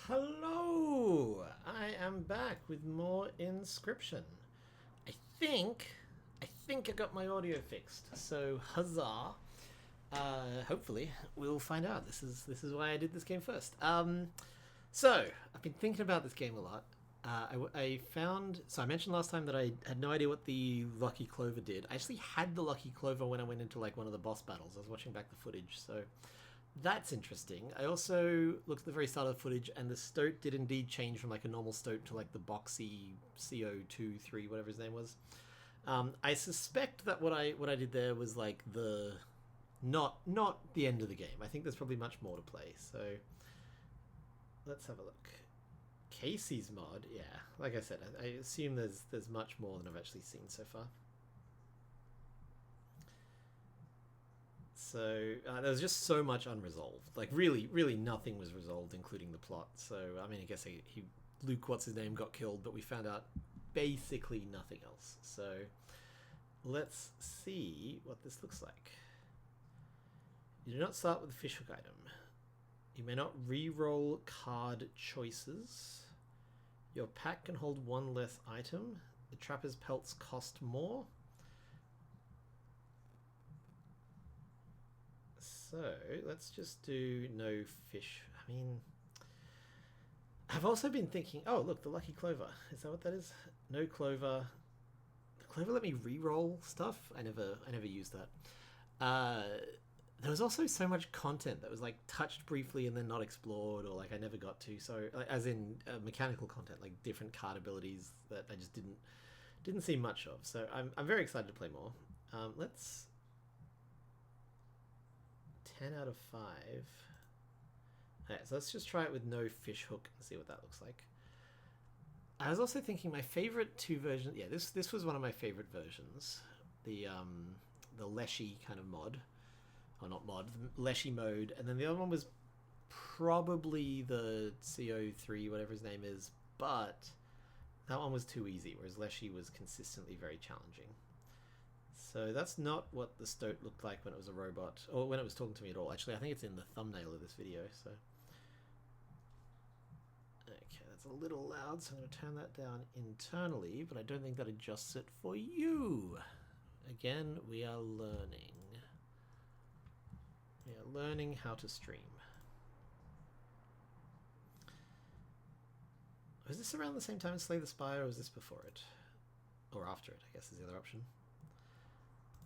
Hello! I am back with more Inscryption. I think I got my audio fixed. So huzzah! Hopefully we'll find out. This is why I did this game first. So I've been thinking about this game a lot. I found. So I mentioned last time that I had no idea what the Lucky Clover did. I actually had the Lucky Clover when I went into like one of the boss battles. I was watching back the footage, so that's interesting. I also looked at the very start of the footage, and the stoat did indeed change from like a normal stoat to like the boxy CO2 3, whatever his name was. I suspect that what I did there was like the not the end of the game. I think there's probably much more to play. So let's have a look. Kaycee's mod, yeah. Like I said, I assume there's much more than I've actually seen so far. So there was just so much unresolved. Like really nothing was resolved, including the plot. So I mean, I guess Luke, what's his name, got killed, but we found out basically nothing else. So let's see what this looks like. You do not start with a fishhook item. You may not re-roll card choices. Your pack can hold one less item. The trapper's pelts cost more. So let's just do no fish. I mean, I've also been thinking, oh look, the Lucky Clover. Is that what that is? No clover. The clover let me re-roll stuff. I never used that. There was also so much content that was like touched briefly and then not explored, or like I never got to. So as in mechanical content, like different card abilities that I just didn't see much of. So I'm very excited to play more. Let's 10 out of 5. Alright, so let's just try it with no fish hook and see what that looks like. I was also thinking my favorite two versions. Yeah, this was one of my favorite versions. The Leshy kind of mod. Or not mod, the Leshy mode. And then the other one was probably the CO3, whatever his name is. But that one was too easy, whereas Leshy was consistently very challenging. So that's not what the stoat looked like when it was a robot, or when it was talking to me at all. Actually, I think it's in the thumbnail of this video, so... Okay, that's a little loud, so I'm going to turn that down internally, but I don't think that adjusts it for you. Again, we are learning. We are learning how to stream. Was this around the same time as Slay the Spire, or was this before it? Or after it, I guess is the other option.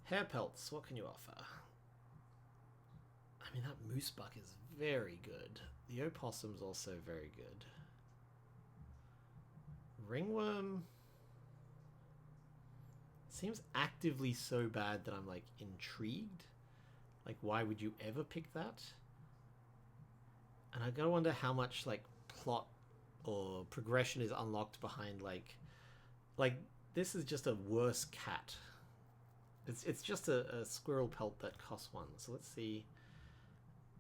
Hair pelts, what can you offer? I mean, that moose buck is very good. The opossum's also very good. Ringworm seems actively so bad that I'm like intrigued. Like, why would you ever pick that? And I gotta wonder how much like plot or progression is unlocked behind like this is just a worse cat. It's just a squirrel pelt that costs 1. So let's see.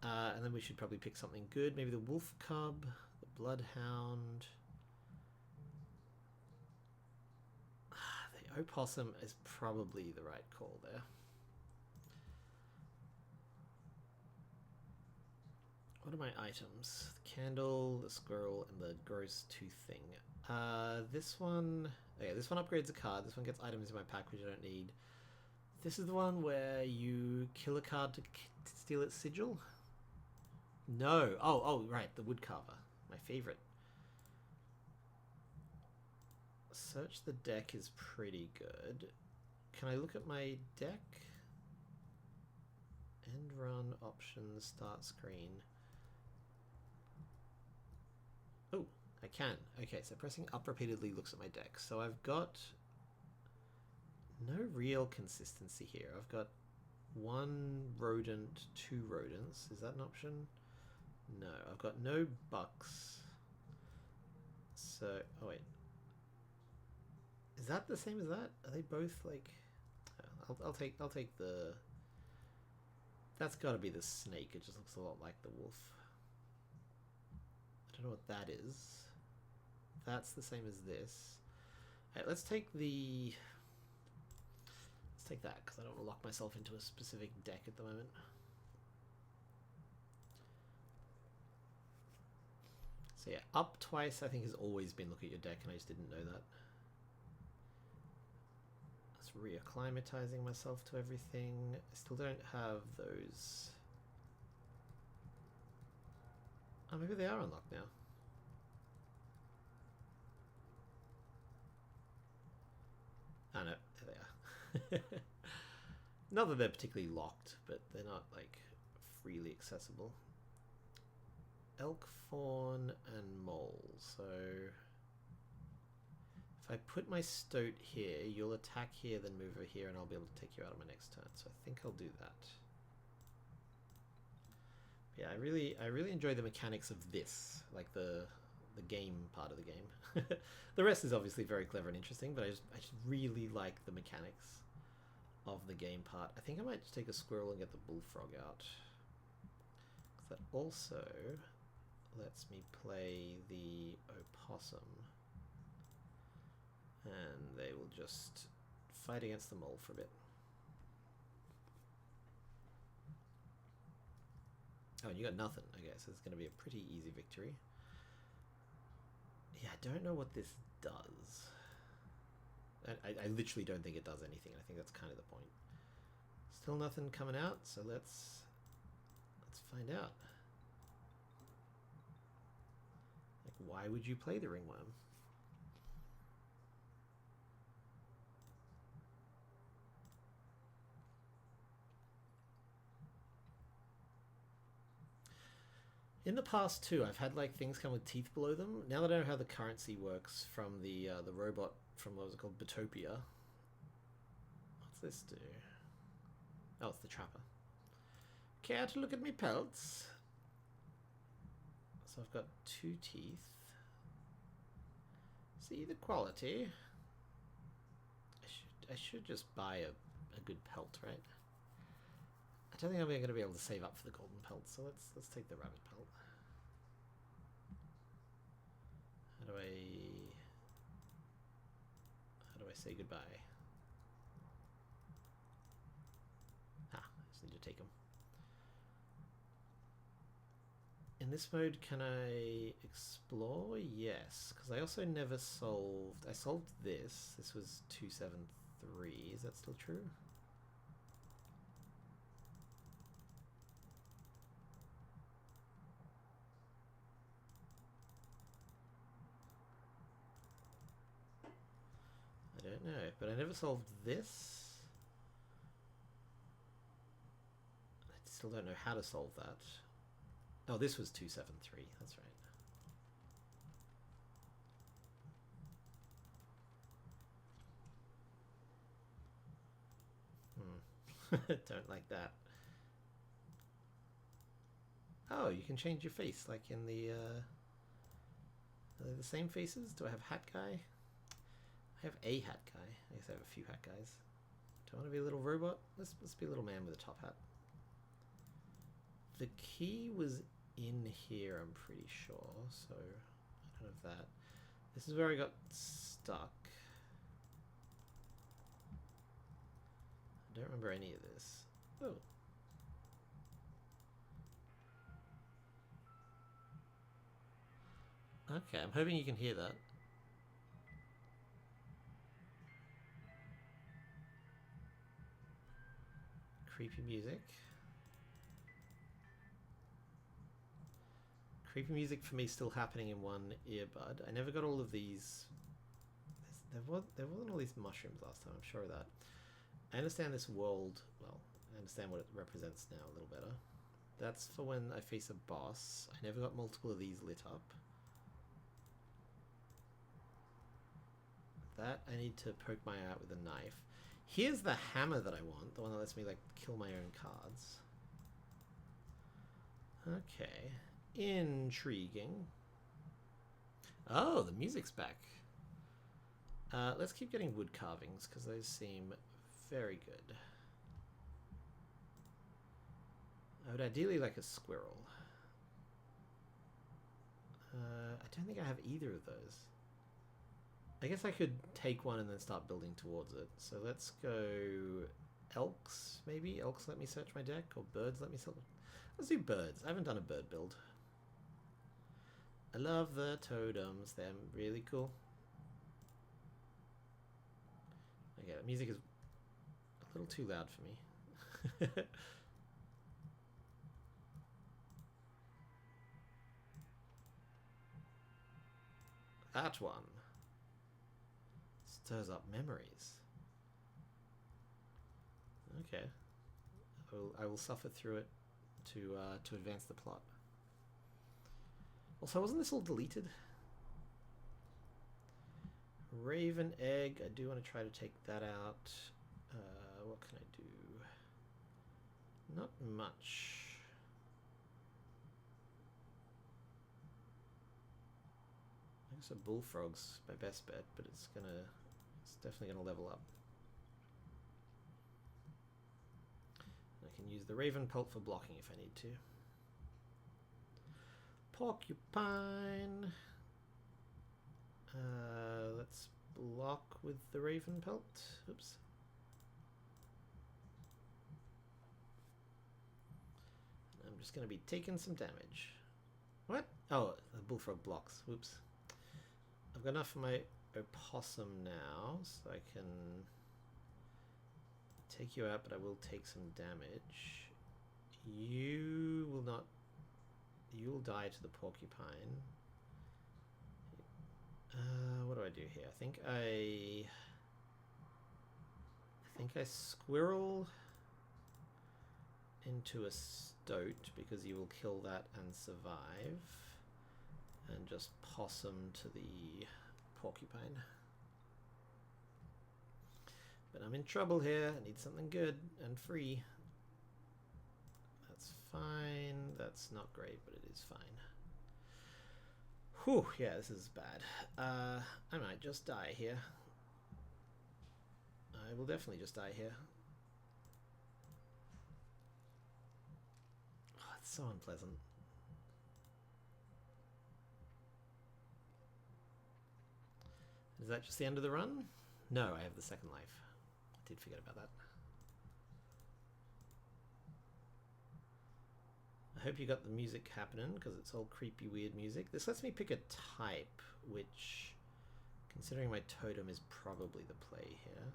And then we should probably pick something good. Maybe the wolf cub, the bloodhound. The opossum is probably the right call there. What are my items? The candle, the squirrel, and the gross tooth thing. This one... Okay, this one upgrades a card. This one gets items in my pack which I don't need. This is the one where you kill a card to steal its sigil? No. Oh, right. The woodcarver. My favorite. Search the deck is pretty good. Can I look at my deck? End run, options, start screen. Oh, I can. Okay, so pressing up repeatedly looks at my deck. So I've got no real consistency here. I've got 1 rodent, 2 rodents. Is that an option? No, I've got no bucks. So, oh wait. Is that the same as that? Are they both like... I'll take the... That's gotta be the snake. It just looks a lot like the wolf. I don't know what that is. That's the same as this. Alright, let's take the... Let's take that, because I don't want to lock myself into a specific deck at the moment. So yeah, up twice I think has always been look at your deck, and I just didn't know that. Just reacclimatizing myself to everything. I still don't have those. Oh, maybe they are unlocked now. Oh no, there they are. Not that they're particularly locked, but they're not like freely accessible. Elk, fawn, and mole. So if I put my stoat here, you'll attack here, then move over here, and I'll be able to take you out on my next turn. So I think I'll do that. Yeah, I really enjoy the mechanics of this, like the game part of the game. The rest is obviously very clever and interesting, but I just really like the mechanics of the game part. I think I might just take a squirrel and get the bullfrog out. That also lets me play the opossum. And they will just fight against the mole for a bit. Oh, and you got nothing, I guess. It's going to be a pretty easy victory. Yeah, I don't know what this does. I literally don't think it does anything. I think that's kind of the point. Still nothing coming out, so let's find out. Like, why would you play the ringworm? In the past too, I've had like things come with teeth below them. Now that I know how the currency works from the robot from what was it called, Botopia. What's this do? Oh, it's the trapper. Care to look at me pelts? So I've got 2 teeth. See the quality. I should just buy a good pelt, right? I don't think I'm going to be able to save up for the golden pelt, so let's take the rabbit pelt. How do I say goodbye? Ah, I just need to take them. In this mode, can I explore? Yes, because I also never solved... I solved this. This was 273. Is that still true? I don't know, but I never solved this. I still don't know how to solve that. Oh, this was 273. That's right. Don't like that. Oh, you can change your face, like in the... Are they the same faces? Do I have hat guy? I have a hat guy. I guess I have a few hat guys. Do I want to be a little robot? Let's be a little man with a top hat. The key was in here, I'm pretty sure, so I don't have that. This is where I got stuck. I don't remember any of this. Oh. Okay, I'm hoping you can hear that. Creepy music. Creepy music for me still happening in one earbud. I never got all of these. There wasn't all these mushrooms last time, I'm sure of that. I understand this world, well, I understand what it represents now a little better. That's for when I face a boss. I never got multiple of these lit up. That I need to poke my eye out with a knife. Here's the hammer that I want, the one that lets me like kill my own cards. Okay, intriguing. Oh, the music's back. Let's keep getting wood carvings because those seem very good. I would ideally like a squirrel. I don't think I have either of those. I guess I could take one and then start building towards it. So let's go elks, maybe? Elks let me search my deck, or birds let me search. Let's do birds. I haven't done a bird build. I love the totems. They're really cool. Okay, the music is a little too loud for me. That one stirs up memories. Okay, I will suffer through it to advance the plot. Also, wasn't this all deleted? Raven egg. I do want to try to take that out. What can I do? Not much. I guess a bullfrog's my best bet, but it's definitely gonna level up. I can use the raven pelt for blocking if I need to. Porcupine. Let's block with the raven pelt. Oops. I'm just going to be taking some damage. What? Oh, the bullfrog blocks. Whoops. I've got enough for my opossum now, so I can take you out, but I will take some damage. You will not... You will die to the porcupine. What do I do here? I think I squirrel into a stoat because you will kill that and survive, and just possum to the porcupine. But I'm in trouble here. I need something good and free. That's fine. That's not great, but it is fine. Whew, yeah, this is bad. I might just die here. I will definitely just die here. Oh, it's so unpleasant. Is that just the end of the run? No, I have the second life. I did forget about that. I hope you got the music happening, because it's all creepy, weird music. This lets me pick a type, which, considering my totem, is probably the play here.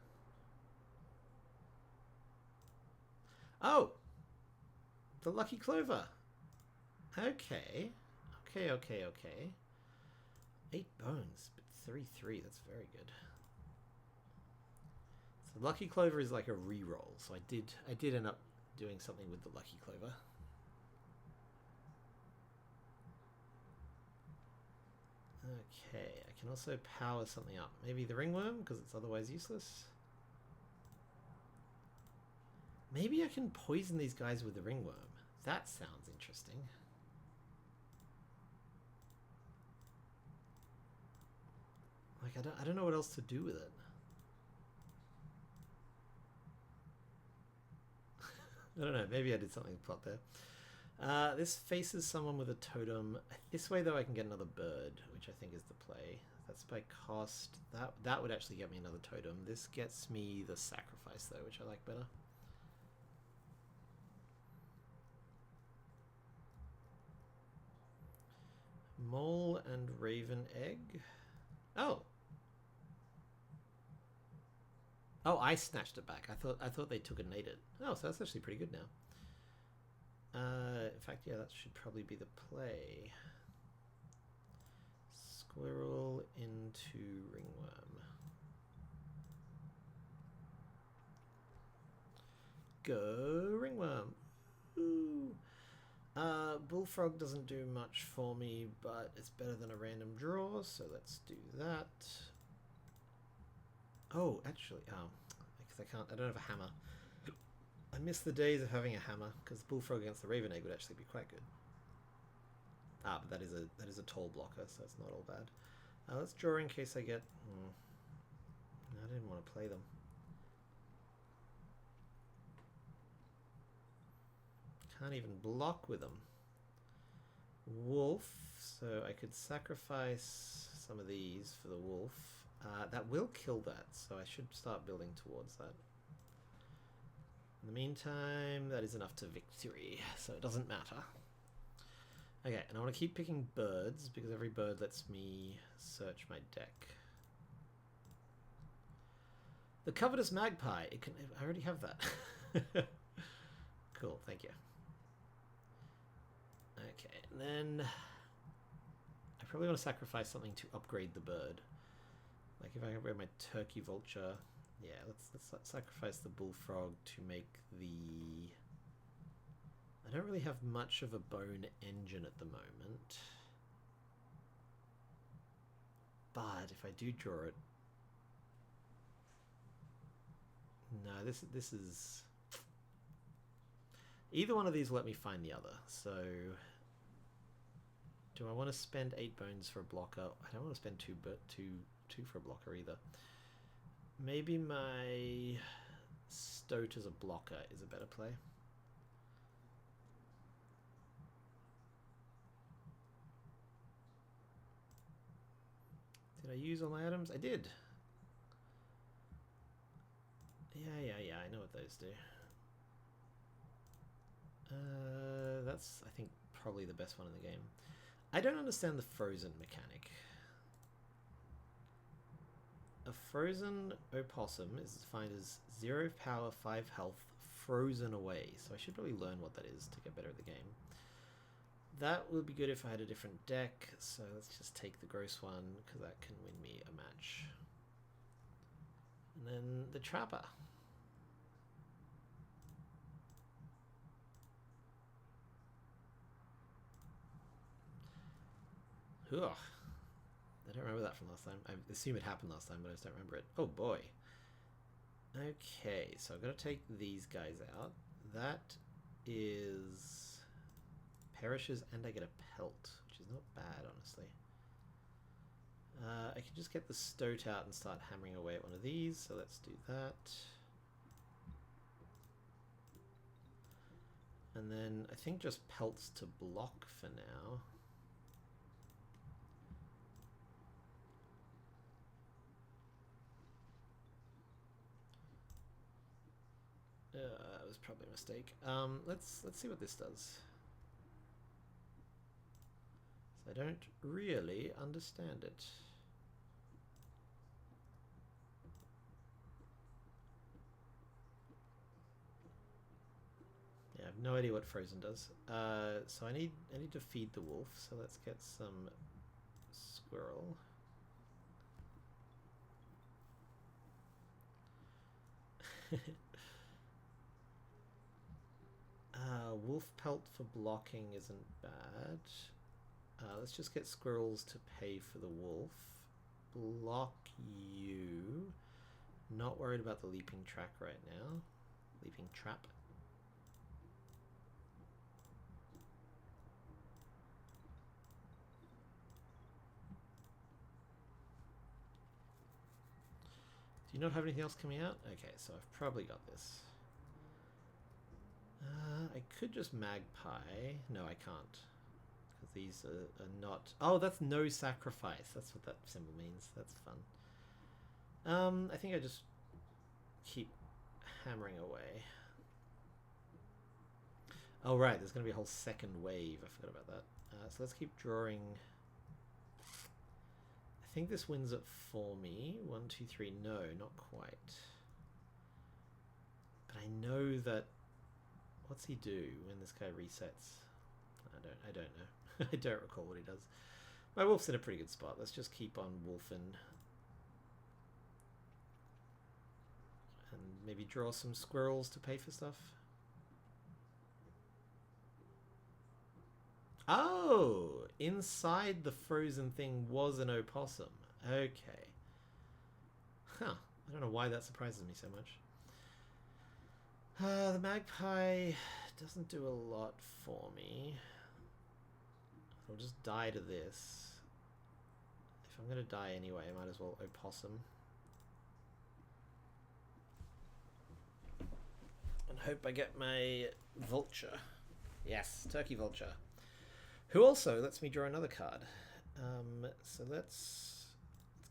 Oh! The lucky clover! Okay. Okay. 8 bones, but 3/3, that's very good. So lucky clover is like a reroll, so I did end up doing something with the lucky clover. Okay, I can also power something up. Maybe the ringworm, because it's otherwise useless. Maybe I can poison these guys with the ringworm. That sounds interesting. Like, I don't know what else to do with it. I don't know, maybe I did something to plot there. This faces someone with a totem. This way, though, I can get another bird, which I think is the play. That's by cost. That would actually get me another totem. This gets me the sacrifice, though, which I like better. Mole and raven egg. Oh. Oh, I snatched it back. I thought they took and ate it. Oh, so that's actually pretty good now. In fact, yeah, that should probably be the play. Squirrel into ringworm. Go ringworm. Ooh. Bullfrog doesn't do much for me, but it's better than a random draw, so let's do that. Oh, actually, because I don't have a hammer. I miss the days of having a hammer, because bullfrog against the raven egg would actually be quite good. Ah, but that is a tall blocker, so it's not all bad. Let's draw in case I get... I didn't want to play them. Can't even block with them. Wolf, so I could sacrifice some of these for the wolf. That will kill that, so I should start building towards that. In the meantime, that is enough to victory, so it doesn't matter. Okay, and I want to keep picking birds because every bird lets me search my deck. The covetous magpie. It can. I already have that. Cool, thank you. Okay, and then I probably want to sacrifice something to upgrade the bird. Like if I upgrade my turkey vulture, yeah, let's sacrifice the bullfrog to make the. I don't really have much of a bone engine at the moment, but if I do draw it, no, this is. Either one of these will let me find the other. So, do I want to spend 8 bones for a blocker? I don't want to spend two for a blocker either. Maybe my Stoat as a blocker is a better play. Did I use all my items? I did. Yeah, I know what those do. That's, I think, probably the best one in the game. I don't understand the frozen mechanic. A frozen opossum is defined as 0 power, 5 health, frozen away. So I should probably learn what that is to get better at the game. That would be good if I had a different deck. So let's just take the gross one, because that can win me a match. And then the Trapper. Ugh. I don't remember that from last time. I assume it happened last time, but I just don't remember it. Oh boy. Okay, so I've got to take these guys out. That is perishes, and I get a pelt, which is not bad, honestly. I can just get the Stoat out and start hammering away at one of these, so let's do that. And then I think just pelts to block for now. That was probably a mistake. Let's see what this does. So I don't really understand it. Yeah, I have no idea what frozen does. So I need to feed the wolf. So let's get some squirrel. Wolf pelt for blocking isn't bad. Let's just get squirrels to pay for the wolf. Block you. Not worried about the leaping track right now. Leaping trap. Do you not have anything else coming out? Okay, so I've probably got this. I could just magpie. No, I can't. Because these are not... Oh, that's no sacrifice. That's what that symbol means. That's fun. I think I just keep hammering away. Oh, right. There's going to be a whole second wave. I forgot about that. So let's keep drawing... I think this wins it for me. 1, 2, 3. No, not quite. But I know that... What's he do when this guy resets? I don't know. I don't recall what he does. My wolf's in a pretty good spot. Let's just keep on wolfing. And maybe draw some squirrels to pay for stuff. Oh! Inside the frozen thing was an opossum. Okay. Huh. I don't know why that surprises me so much. The magpie doesn't do a lot for me. I'll just die to this. If I'm going to die anyway, I might as well opossum. And hope I get my vulture. Yes, turkey vulture. Who also lets me draw another card. So let's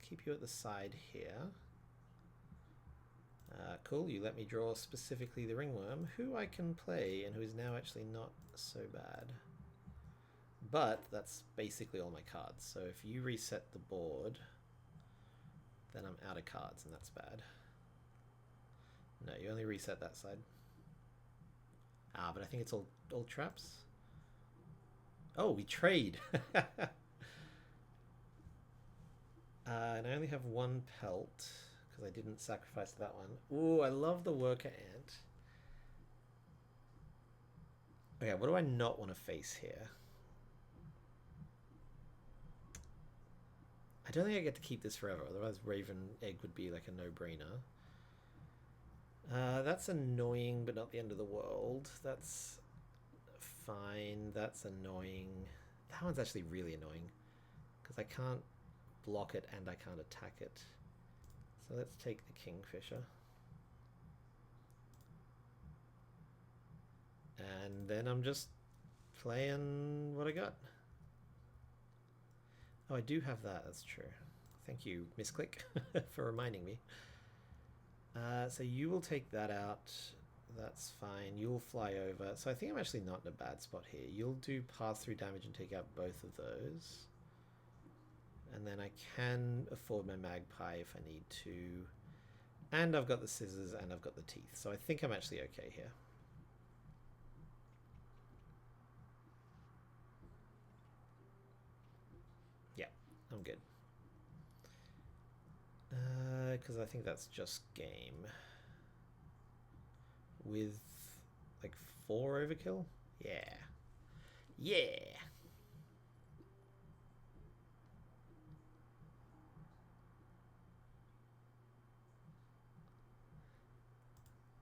keep you at the side here. Cool, you let me draw specifically the ringworm, who I can play and who is now actually not so bad. But that's basically all my cards. So if you reset the board, then I'm out of cards, and that's bad. No, you only reset that side. Ah, but I think it's all traps. Oh, we trade. And I only have one pelt because I didn't sacrifice that one. Ooh, I love the worker ant. Okay, what do I not want to face here? I don't think I get to keep this forever, otherwise Raven Egg would be like a no-brainer. That's annoying, but not the end of the world. That's fine. That's annoying. That one's actually really annoying because I can't block it and I can't attack it. So let's take the Kingfisher. And then I'm just playing what I got. Oh, I do have that. That's true. Thank you, Misclick, for reminding me. So you will take that out. That's fine. You'll fly over. So I think I'm actually not in a bad spot here. You'll do pass-through damage and take out both of those. And then I can afford my Magpie if I need to. And I've got the scissors and I've got the teeth. So I think I'm actually okay here. Yeah, I'm good. Because I think that's just game. With like 4 overkill? Yeah. Yeah!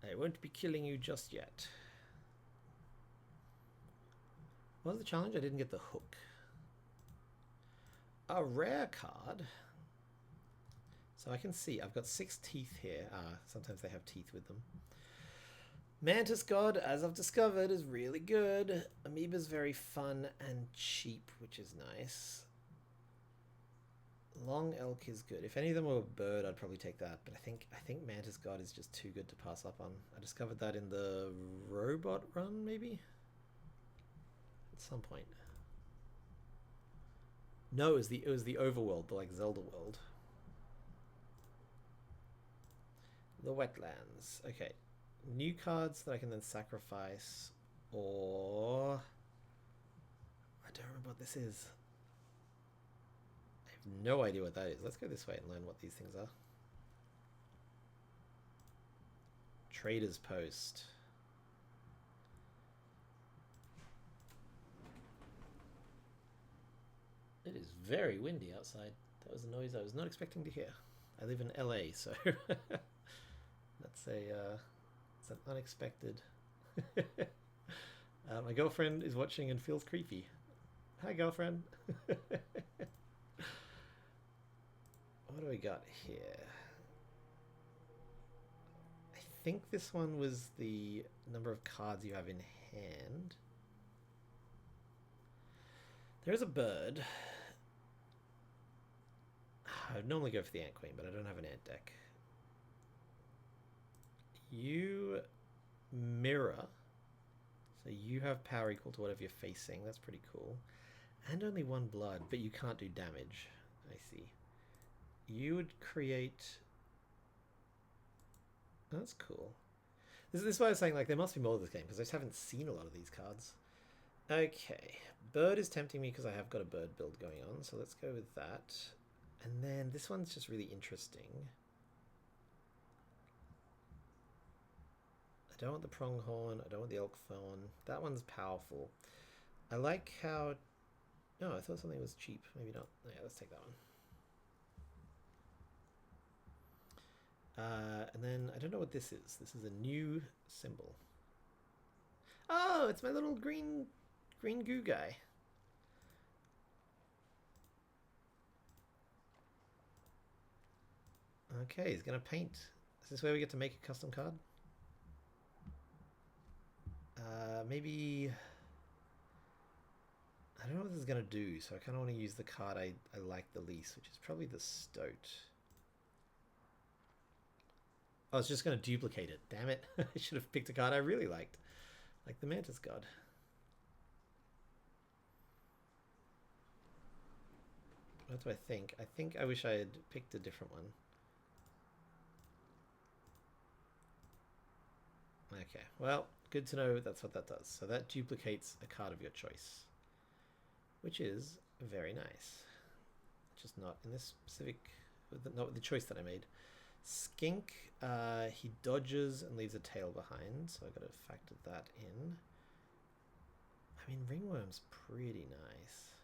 I won't be killing you just yet. What was the challenge? I didn't get the hook. A rare card. So I can see I've got 6 teeth here. Sometimes they have teeth with them. Mantis God, as I've discovered, is really good. Amoeba's very fun and cheap, which is nice. Long Elk is good. If any of them were a bird, I'd probably take that. But I think Mantis God is just too good to pass up on. I discovered that in the robot run, maybe? At some point. No, it was the overworld, the like Zelda world. The wetlands. Okay. New cards that I can then sacrifice, or I don't remember what this is. I have no idea what that is. Let's go this way and learn what these things are. Trader's Post. It is very windy outside. That was a noise I was not expecting to hear. I live in LA, so that's it's an unexpected. My girlfriend is watching and feels creepy. Hi, girlfriend. What do we got here? I think this one was the number of cards you have in hand. There's a bird. I would normally go for the Ant Queen, but I don't have an ant deck. You mirror. So you have power equal to whatever you're facing. That's pretty cool. And only 1 blood, but you can't do damage. I see. You would create... Oh, that's cool. This is why I was saying, like, there must be more of this game, because I just haven't seen a lot of these cards. Okay. Bird is tempting me because I have got a bird build going on, so let's go with that. And then this one's just really interesting. I don't want the pronghorn. I don't want the elk thorn. That one's powerful. I like how... No, I thought something was cheap. Maybe not. Yeah, let's take that one. And then I don't know what this is. This is a new symbol. Oh, it's my little green goo guy. Okay, he's gonna paint. Is this where we get to make a custom card? Maybe... I don't know what this is gonna do, so I kind of want to use the card I like the least, which is probably the Stoat. Oh, it's just gonna duplicate it. Damn it. I should have picked a card I really liked. Like the Mantis God. What do I think? I think I wish I had picked a different one. Okay, well, good to know that's what that does. So that duplicates a card of your choice, which is very nice. Just not in this specific, not with the choice that I made. Skink, he dodges and leaves a tail behind, so I got to factor that in. I mean, Ringworm's pretty nice,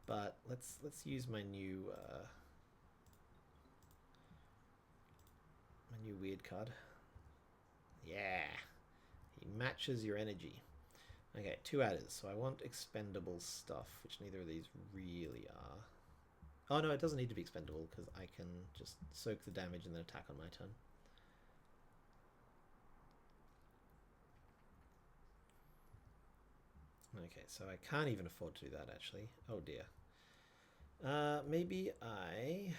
but let's use my new weird card. Yeah, he matches your energy. Okay, 2 adders. So I want expendable stuff, which neither of these really are. Oh no, it doesn't need to be expendable because I can just soak the damage and then attack on my turn. Okay, so I can't even afford to do that actually. Oh dear. Maybe I...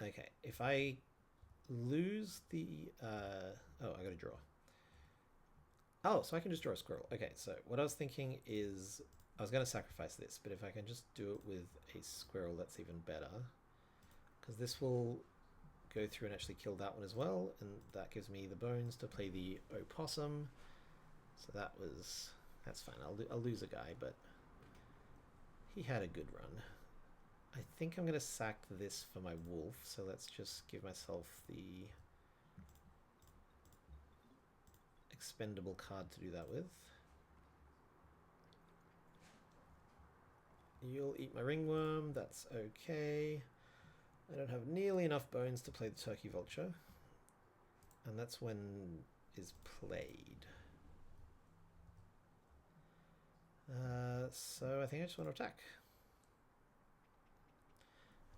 Okay, if I lose the... Oh, I gotta draw. Oh, so I can just draw a squirrel. Okay, so what I was thinking is I was going to sacrifice this, but if I can just do it with a squirrel, that's even better. Because this will go through and actually kill that one as well, and that gives me the bones to play the opossum. So that's fine. I'll lose a guy, but he had a good run. I think I'm going to sack this for my wolf, so let's just give myself the expendable card to do that with. You'll eat my ringworm, that's okay. I don't have nearly enough bones to play the turkey vulture. And that's when is played. So I think I just want to attack.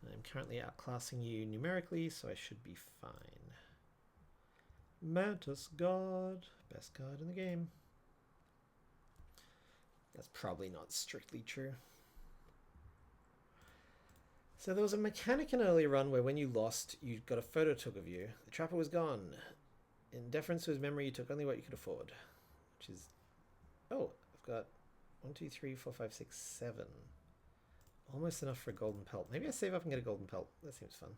I'm currently outclassing you numerically, so I should be fine. Mantis God, best card in the game. That's probably not strictly true. So there was a mechanic in an early run where when you lost, you got a photo took of you. The trapper was gone. In deference to his memory, you took only what you could afford. Which is... Oh, I've got 1, 2, 3, 4, 5, 6, 7. Almost enough for a golden pelt. Maybe I save up and get a golden pelt. That seems fun.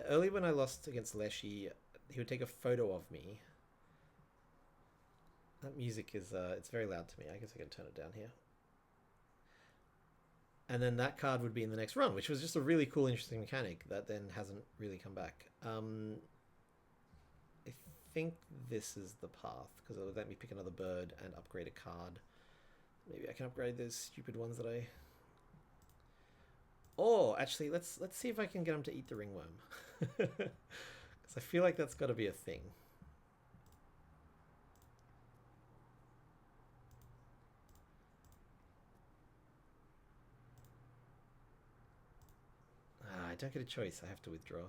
Early when I lost against Leshy, he would take a photo of me. That music is... it's very loud to me. I guess I can turn it down here. And then that card would be in the next run, which was just a really cool, interesting mechanic that then hasn't really come back. I think this is the path, because it would let me pick another bird and upgrade a card. Maybe I can upgrade those stupid ones that I... Oh, actually, let's see if I can get him to eat the ringworm. Because I feel like that's got to be a thing. I don't get a choice. I have to withdraw.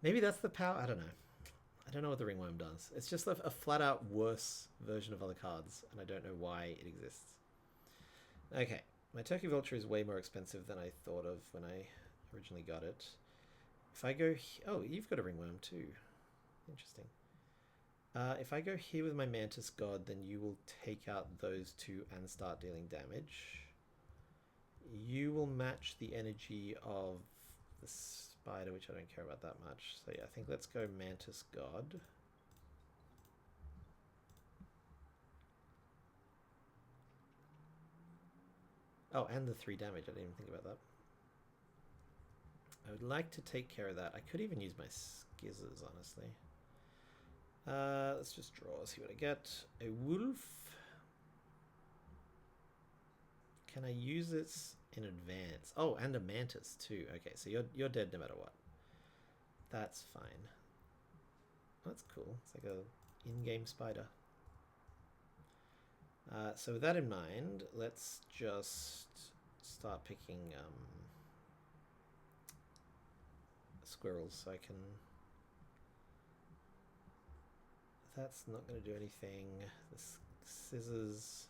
Maybe that's the power. I don't know. I don't know what the ringworm does. It's just a flat out worse version of other cards, and I don't know why it exists. Okay, my turkey vulture is way more expensive than I thought of when I originally got it. If I go... Oh, you've got a ringworm too. Interesting. If I go here with my mantis god, then you will take out those two and start dealing damage. You will match the energy of the spider, which I don't care about that much. So yeah, I think let's go mantis god. Oh, and the 3 damage. I didn't even think about that. I would like to take care of that. I could even use my skizzers, honestly. Let's just draw, see what I get. A wolf. Can I use this in advance? Oh, and a mantis too. Okay, so you're dead no matter what. That's fine. That's cool. It's like a in-game spider. So with that in mind, let's just start picking squirrels so I can... That's not going to do anything. The scissors...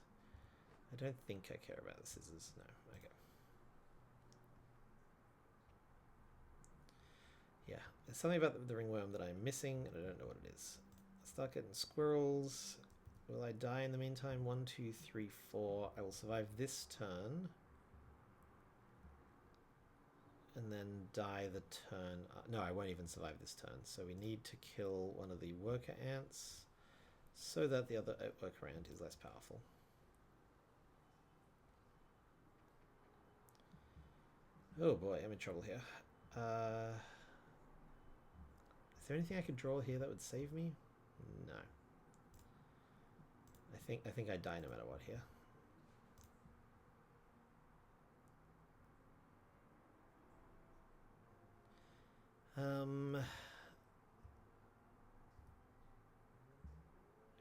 I don't think I care about the scissors. No, okay. Yeah, there's something about the ringworm that I'm missing, and I don't know what it is. Let's start getting squirrels. Will I I die in the meantime, 1, 2, 3, 4, I will survive this turn. And then die the turn... no, I won't even survive this turn. So we need to kill one of the worker ants so that the other worker ant is less powerful. Oh boy, I'm in trouble here. Is there anything I could draw here that would save me? No. I think I die no matter what here.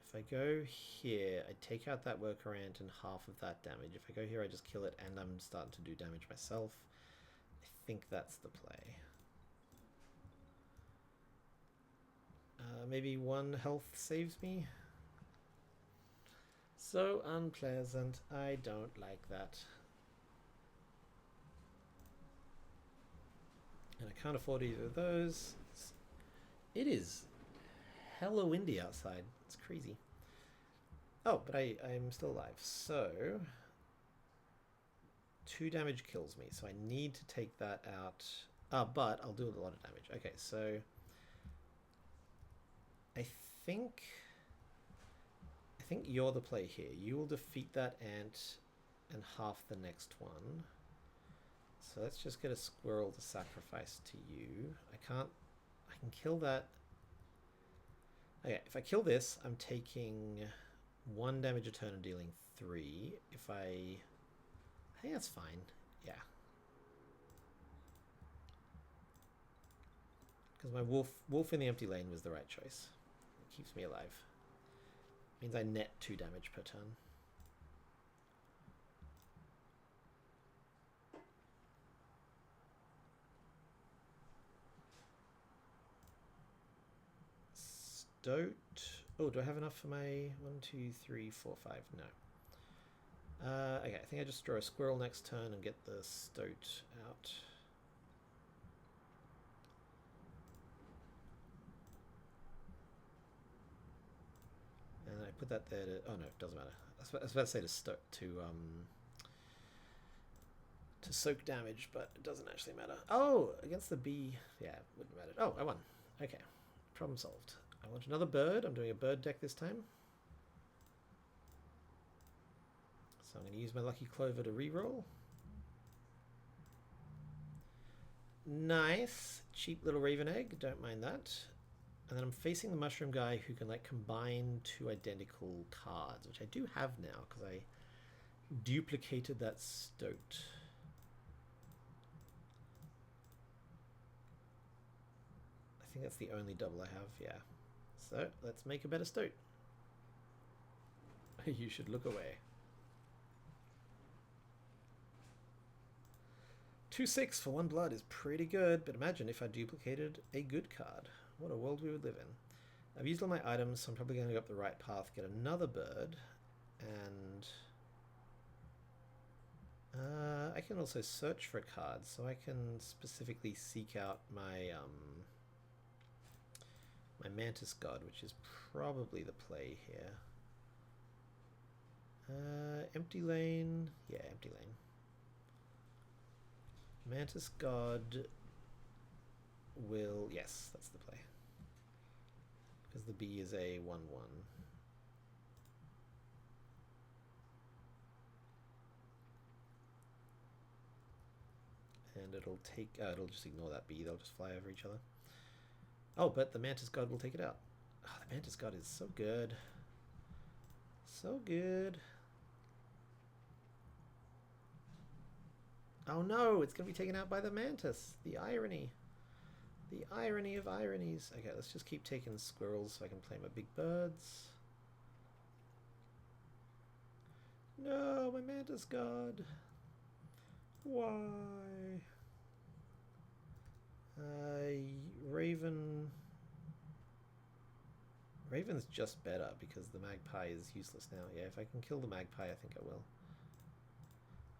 If I go here, I take out that worker ant and half of that damage. If I go here, I just kill it and I'm starting to do damage myself. I think that's the play. Maybe 1 health saves me. So unpleasant. I don't like that. And I can't afford either of those. It is hella windy outside. It's crazy. Oh, but I'm still alive. So 2 damage kills me. So I need to take that out. But I'll do a lot of damage. Okay, so I think you're the play here. You will defeat that ant and half the next one. So let's just get a squirrel to sacrifice to you. I can kill that. Okay, if I kill this, I'm taking 1 damage a turn and dealing 3. If I think that's fine. Yeah. Because my wolf in the empty lane was the right choice. It keeps me alive. Means I net 2 damage per turn. Stoat. Oh, do I have enough for my 1, 2, 3, 4, 5? No. Okay, I think I just draw a squirrel next turn and get the stoat out. And I put that there to... oh no, it doesn't matter. I was about to say to stoat to soak damage, but it doesn't actually matter. Oh, against the bee. Yeah, it wouldn't matter. Oh, I won. Okay, problem solved. I want another bird. I'm doing a bird deck this time. So I'm going to use my Lucky Clover to reroll. Nice. Cheap little raven egg. Don't mind that. And then I'm facing the mushroom guy who can like combine 2 identical cards, which I do have now because I duplicated that stoat. I think that's the only double I have, yeah. So let's make a better stoat. You should look away. 2/6 for 1 blood is pretty good, but imagine if I duplicated a good card. What a world we would live in. I've used all my items, so I'm probably going to go up the right path, get another bird, and I can also search for a card, so I can specifically seek out my my Mantis God, which is probably the play here. Empty lane. Yeah, empty lane. Mantis God will... yes, that's the play. Because the bee is a 1/1. And it'll take... it'll just ignore that bee. They'll just fly over each other. Oh, but the Mantis God will take it out. Oh, the Mantis God is so good. So good. Oh no, it's going to be taken out by the Mantis. The irony. The irony of ironies. Okay, let's just keep taking squirrels so I can play my big birds. No, my Mantis God. Why? Raven. Raven's just better because the magpie is useless now. Yeah, if I can kill the magpie, I think I will.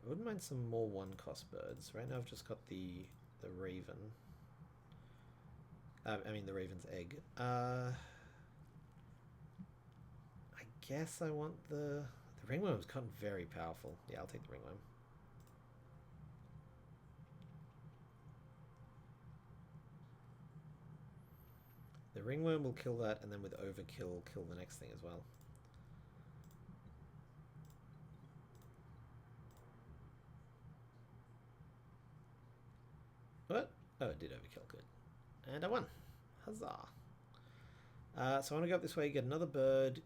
I wouldn't mind some more 1-cost birds. Right now I've just got the raven. I mean the raven's egg. I guess I want the ringworm's gotten very powerful. Yeah, I'll take the ringworm. The ringworm will kill that, and then with overkill, kill the next thing as well. What? Oh, it did overkill. Good. And I won. Huzzah. So I want to go up this way, get another bird,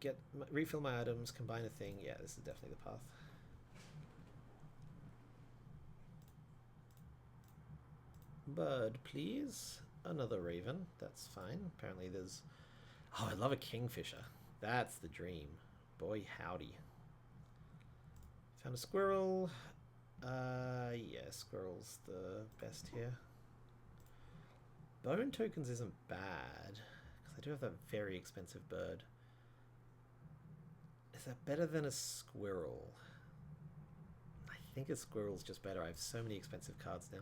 refill my items, combine a thing. Yeah, this is definitely the path. Bird, please. Another raven. That's fine. Apparently there's... Oh, I love a kingfisher. That's the dream. Boy, howdy. Found a squirrel. Yeah, squirrel's the best here. Bone tokens isn't bad, because I do have that very expensive bird. Is that better than a squirrel? I think a squirrel's just better. I have so many expensive cards now.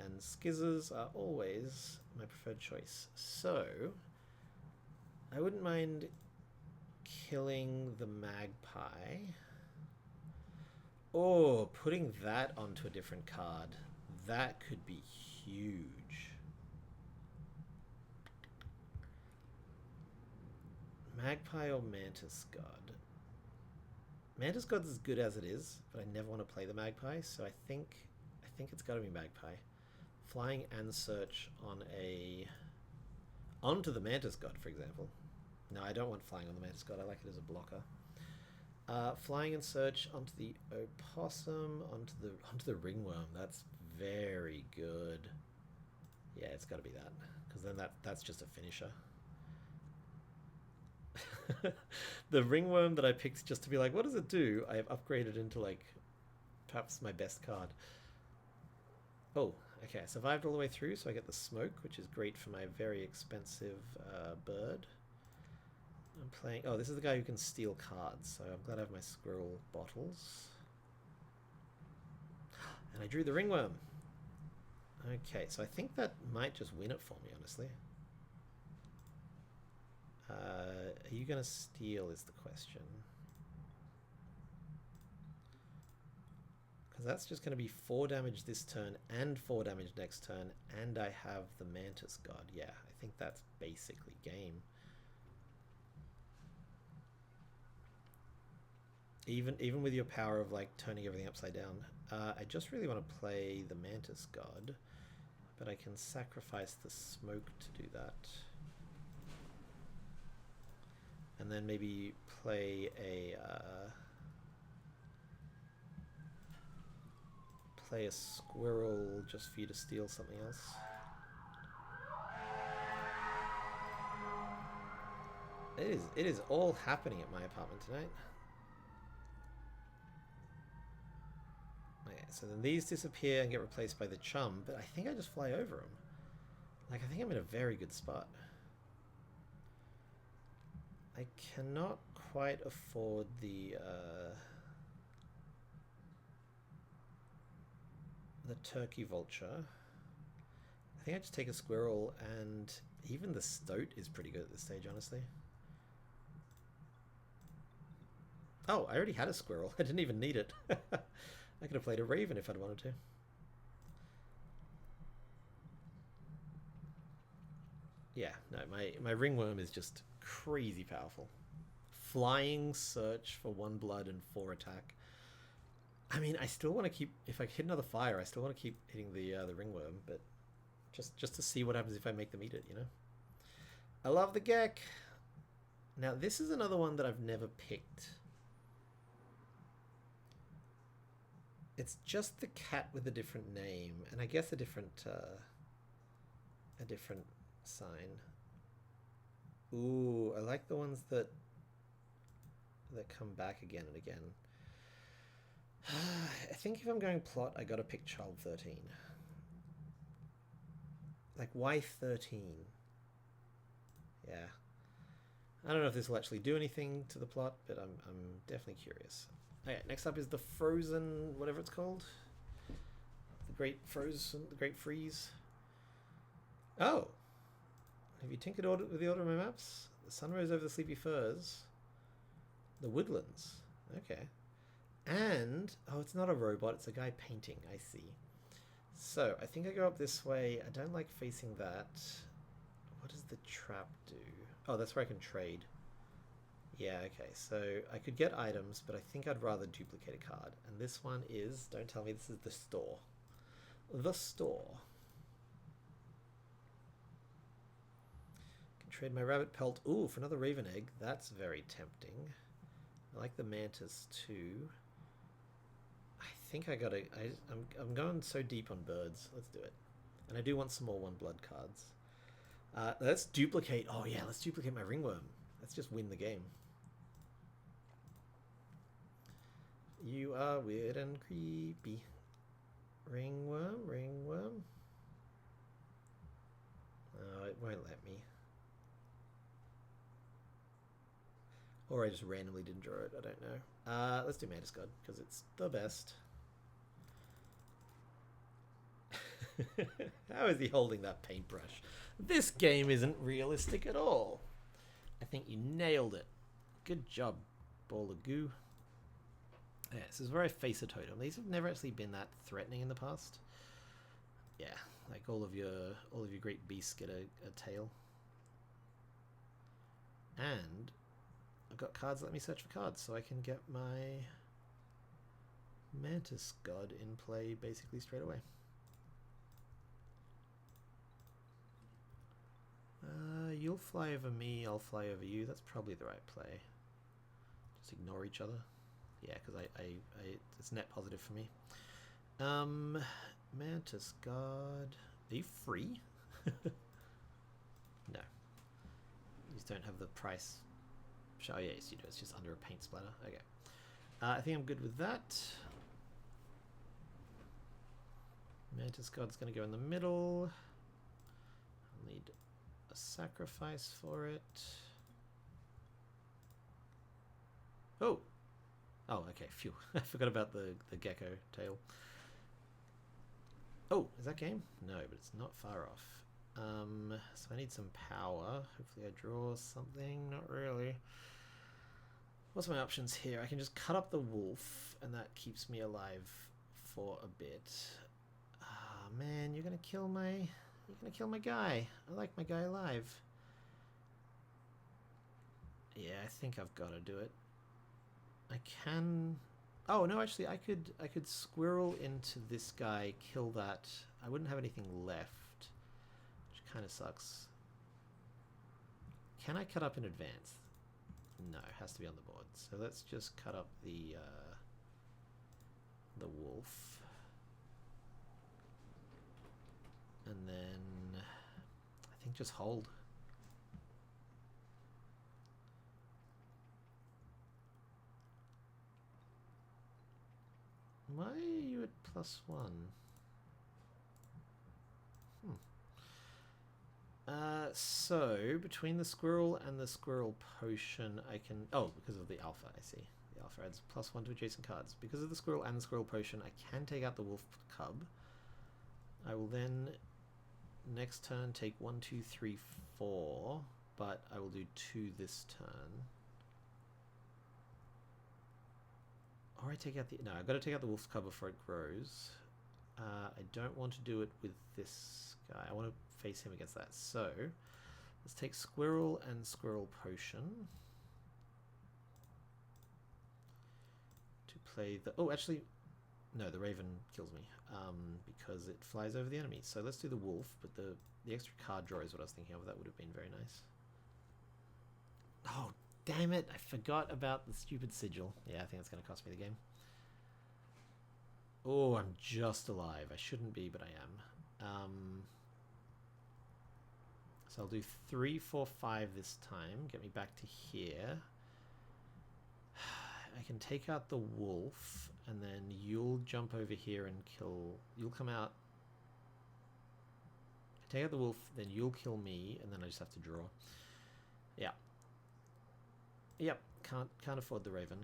And skizzers are always my preferred choice. So, I wouldn't mind killing the magpie. Or putting that onto a different card. That could be huge. Magpie or Mantis God? Mantis God's as good as it is, but I never want to play the magpie, so I think it's got to be magpie. Flying and search onto the Mantis God, for example. No, I don't want flying on the Mantis God. I like it as a blocker. Flying and search onto the opossum, onto the ringworm. That's very good. Yeah, it's got to be that, because then that's just a finisher. The ringworm that I picked just to be like, what does it do? I have upgraded into like perhaps my best card. Oh, okay, I survived all the way through, so I get the smoke, which is great for my very expensive bird. I'm playing... Oh, this is the guy who can steal cards, so I'm glad I have my squirrel bottles. And I drew the ringworm. Okay, so I think that might just win it for me, honestly. Are you going to steal is the question. Because that's just going to be 4 damage this turn and 4 damage next turn, and I have the Mantis God. Yeah, I think that's basically game. Even with your power of like turning everything upside down. I just really want to play the Mantis God, but I can sacrifice the smoke to do that. And then maybe play a squirrel just for you to steal something else. It is all happening at my apartment tonight. Okay, so then these disappear and get replaced by the chum, but I think I just fly over them. Like, I think I'm in a very good spot. I cannot quite afford the turkey vulture. I think I just take a squirrel, and even the stoat is pretty good at this stage, honestly. Oh, I already had a squirrel. I didn't even need it. I could have played a raven if I'd wanted to. Yeah, no, my ringworm is just crazy powerful. Flying, search for 1 blood and 4 attack. I mean, I still want to keep... If I hit another fire, I still want to keep hitting the ringworm, but just to see what happens if I make them eat it, you know? I love the Gek. Now, this is another one that I've never picked. It's just the cat with a different name, and I guess a different sign. Ooh, I like the ones that come back again and again. I think if I'm going plot, I gotta pick Child 13. Like, why 13? Yeah. I don't know if this will actually do anything to the plot, but I'm definitely curious. Okay, next up is the Frozen, whatever it's called. The Great Freeze. Oh! Have you tinkered with the order of my maps? The sun rose over the sleepy firs. The woodlands. Okay. And, oh, it's not a robot, it's a guy painting, I see. So, I think I go up this way. I don't like facing that. What does the trap do? Oh, that's where I can trade. Yeah, okay, so I could get items, but I think I'd rather duplicate a card. And this one is, don't tell me this is the store. The store. Can trade my rabbit pelt. Ooh, for another raven egg. That's very tempting. I like the mantis too. I think I gotta... I'm going so deep on birds. Let's do it. And I do want some more one blood cards. Let's duplicate... Oh yeah, let's duplicate my ringworm. Let's just win the game. You are weird and creepy. Ringworm, ringworm. Oh, it won't let me. Or I just randomly didn't draw it, I don't know. Let's do Mantis God, because it's the best. How is he holding that paintbrush? This game isn't realistic at all. I think you nailed it. Good job, ball of goo. Yeah, this is where I face a totem. These have never actually been that threatening in the past. Yeah, like all of your great beasts get a tail. And I've got cards that let me search for cards, so I can get my Mantis God in play basically straight away. You'll fly over me, I'll fly over you. That's probably the right play. Just ignore each other. Yeah, because it's net positive for me. Mantis God. Are you free? No. You just don't have the price. Oh, yes, you do. It's just under a paint splatter. Okay. I think I'm good with that. Mantis God's going to go in the middle. I'll need a sacrifice for it. Oh! Oh, okay, phew. I forgot about the gecko tail. Oh, is that game? No, but it's not far off. So I need some power. Hopefully I draw something. Not really. What's my options here? I can just cut up the wolf, and that keeps me alive for a bit. Ah, man, you're gonna kill my guy. I like my guy alive. Yeah, I think I've got to do it. I can... Oh, no, actually, I could squirrel into this guy, kill that. I wouldn't have anything left, which kind of sucks. Can I cut up in advance? No, it has to be on the board. So let's just cut up the wolf. And then I think just hold. Why are you at +1? So between the squirrel and the squirrel potion, I can... Oh, because of the alpha, I see. The alpha adds +1 to adjacent cards. Because of the squirrel and the squirrel potion, I can take out the wolf cub. I will then, next turn, take 1, 2, 3, 4, but I will do 2 this turn. Or I take out the... No, I've got to take out the wolf cub before it grows. I don't want to do it with this guy. I want to face him against that. So, let's take squirrel and squirrel potion. To play the... Oh, actually... No, the raven kills me. Because it flies over the enemy. So let's do the wolf, but the extra card draw is what I was thinking of. That would have been very nice. Oh, damn it. I forgot about the stupid sigil. Yeah, I think that's going to cost me the game. Oh, I'm just alive. I shouldn't be, but I am. So I'll do 3, 4, 5 this time. Get me back to here. I can take out the wolf, and then you'll jump over here and kill... You'll come out... Take out the wolf, then you'll kill me, and then I just have to draw. Yeah. Yep, can't afford the raven.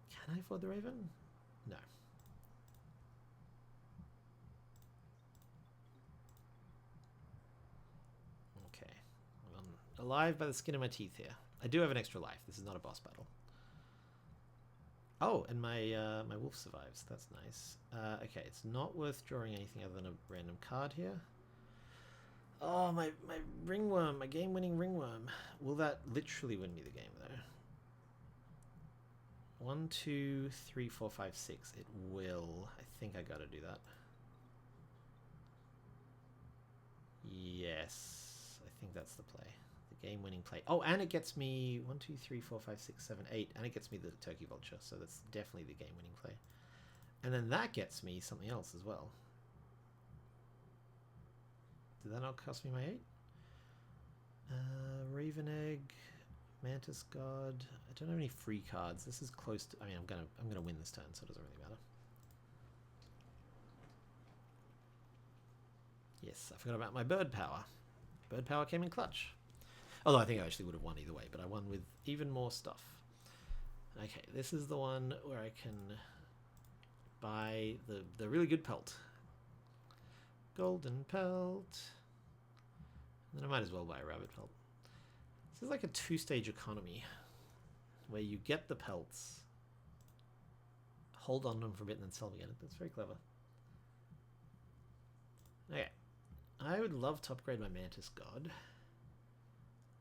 Can I afford the raven? No. Okay. I'm alive by the skin of my teeth here. I do have an extra life. This is not a boss battle. Oh, and my wolf survives. That's nice. Okay, it's not worth drawing anything other than a random card here. Oh, my ringworm, my game-winning ringworm. Will that literally win me the game, though? 1, 2, 3, 4, 5, 6. It will. I think I gotta do that. Yes, I think that's the play. The game-winning play. Oh, and it gets me 1, 2, 3, 4, 5, 6, 7, 8, and it gets me the turkey vulture. So that's definitely the game-winning play. And then that gets me something else as well. Did that not cost me my 8? Raven Egg, Mantis God. I don't have any free cards. This is close to. I mean, I'm gonna win this turn, so it doesn't really matter. Yes, I forgot about my bird power. Bird power came in clutch. Although I think I actually would have won either way, but I won with even more stuff. Okay, this is the one where I can buy the really good pelt. Golden pelt. And then I might as well buy a rabbit pelt. This is like a two-stage economy where you get the pelts, hold on to them for a bit, and then sell them again. That's very clever. Okay. I would love to upgrade my Mantis God.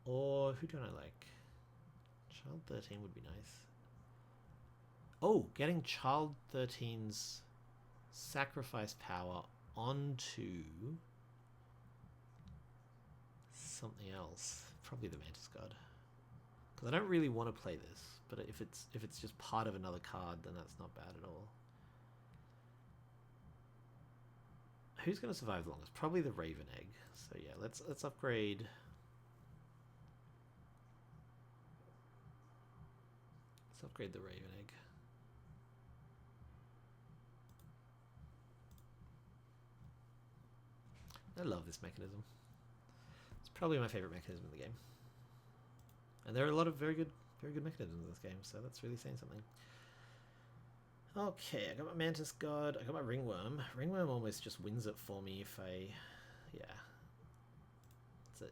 Or who don't I like? Child 13 would be nice. Oh, getting Child 13's sacrifice power onto something else. Probably the Mantis God. Because I don't really want to play this, but if it's just part of another card, then that's not bad at all. Who's going to survive the longest? Probably the Raven Egg. So yeah, let's upgrade. Let's upgrade the Raven Egg. I love this mechanism. It's probably my favorite mechanism in the game. And there are a lot of very good mechanisms in this game, so that's really saying something. Okay, I got my Mantis God, I got my Ringworm. Ringworm almost just wins it for me if I... yeah.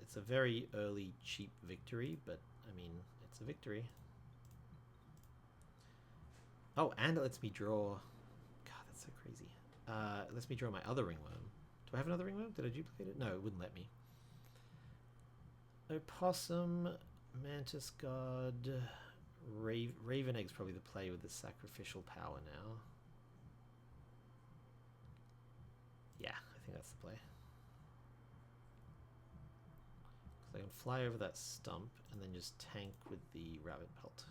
It's a very early, cheap victory, but, I mean, it's a victory. Oh, and it lets me draw... God, that's so crazy. It lets me draw my other Ringworm. Do I have another Ringworm? Did I duplicate it? No, it wouldn't let me. Opossum, Mantis God... Raven Egg's probably the play with the sacrificial power now. Yeah, I think that's the play. Because I can fly over that stump and then just tank with the rabbit pelt.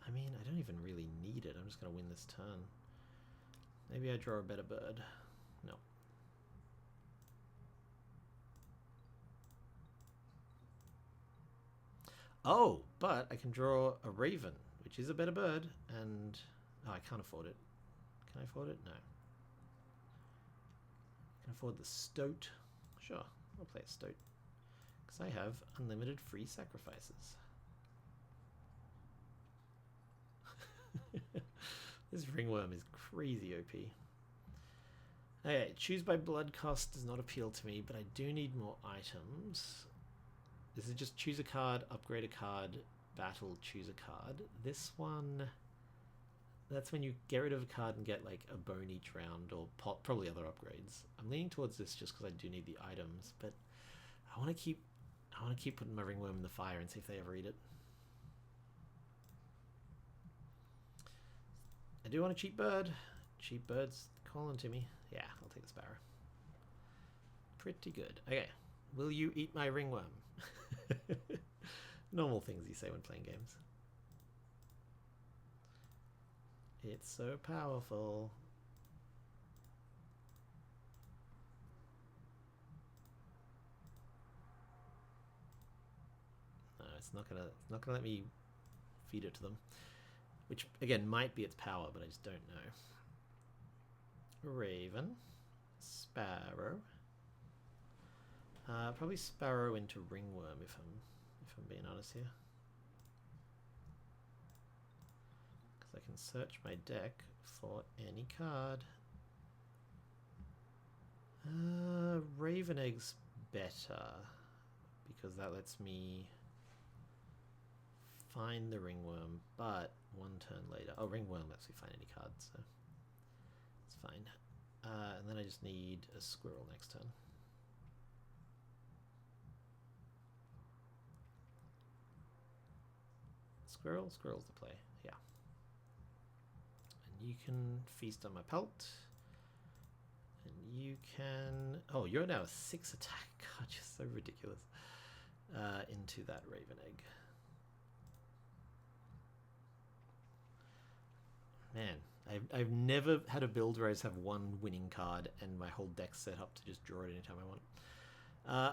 I mean, I don't even really need it. I'm just going to win this turn. Maybe I draw a better bird. No. Oh, but I can draw a raven, which is a better bird, and... oh, I can't afford it. Can I afford it? No. I can afford the stoat. Sure, I'll play a stoat. Because I have unlimited free sacrifices. This ringworm is crazy OP. Okay, choose by blood cost does not appeal to me, but I do need more items. This is just choose a card, upgrade a card, battle, choose a card. This one, that's when you get rid of a card and get like a bone each round, or probably other upgrades. I'm leaning towards this just because I do need the items, but I want to keep putting my ringworm in the fire and see if they ever eat it. I do want a cheap bird. Cheap bird's calling to me. Yeah, I'll take the sparrow. Pretty good. Okay. Will you eat my ringworm? Normal things you say when playing games. It's so powerful. No, it's not gonna let me feed it to them. Which, again, might be its power, but I just don't know. Raven. Sparrow. Probably sparrow into ringworm if I'm being honest here. Because I can search my deck for any card. Raven Egg's better because that lets me find the ringworm, but one turn later. Oh, ringworm lets me find any cards, so it's fine. And then I just need a squirrel next turn. Squirrel? Squirrel's the play, yeah. And you can feast on my pelt. And you can... Oh, you're now a 6 attack. God, you're so ridiculous. Into that Raven Egg. Man, I've never had a build where I just have one winning card and my whole deck's set up to just draw it anytime I want.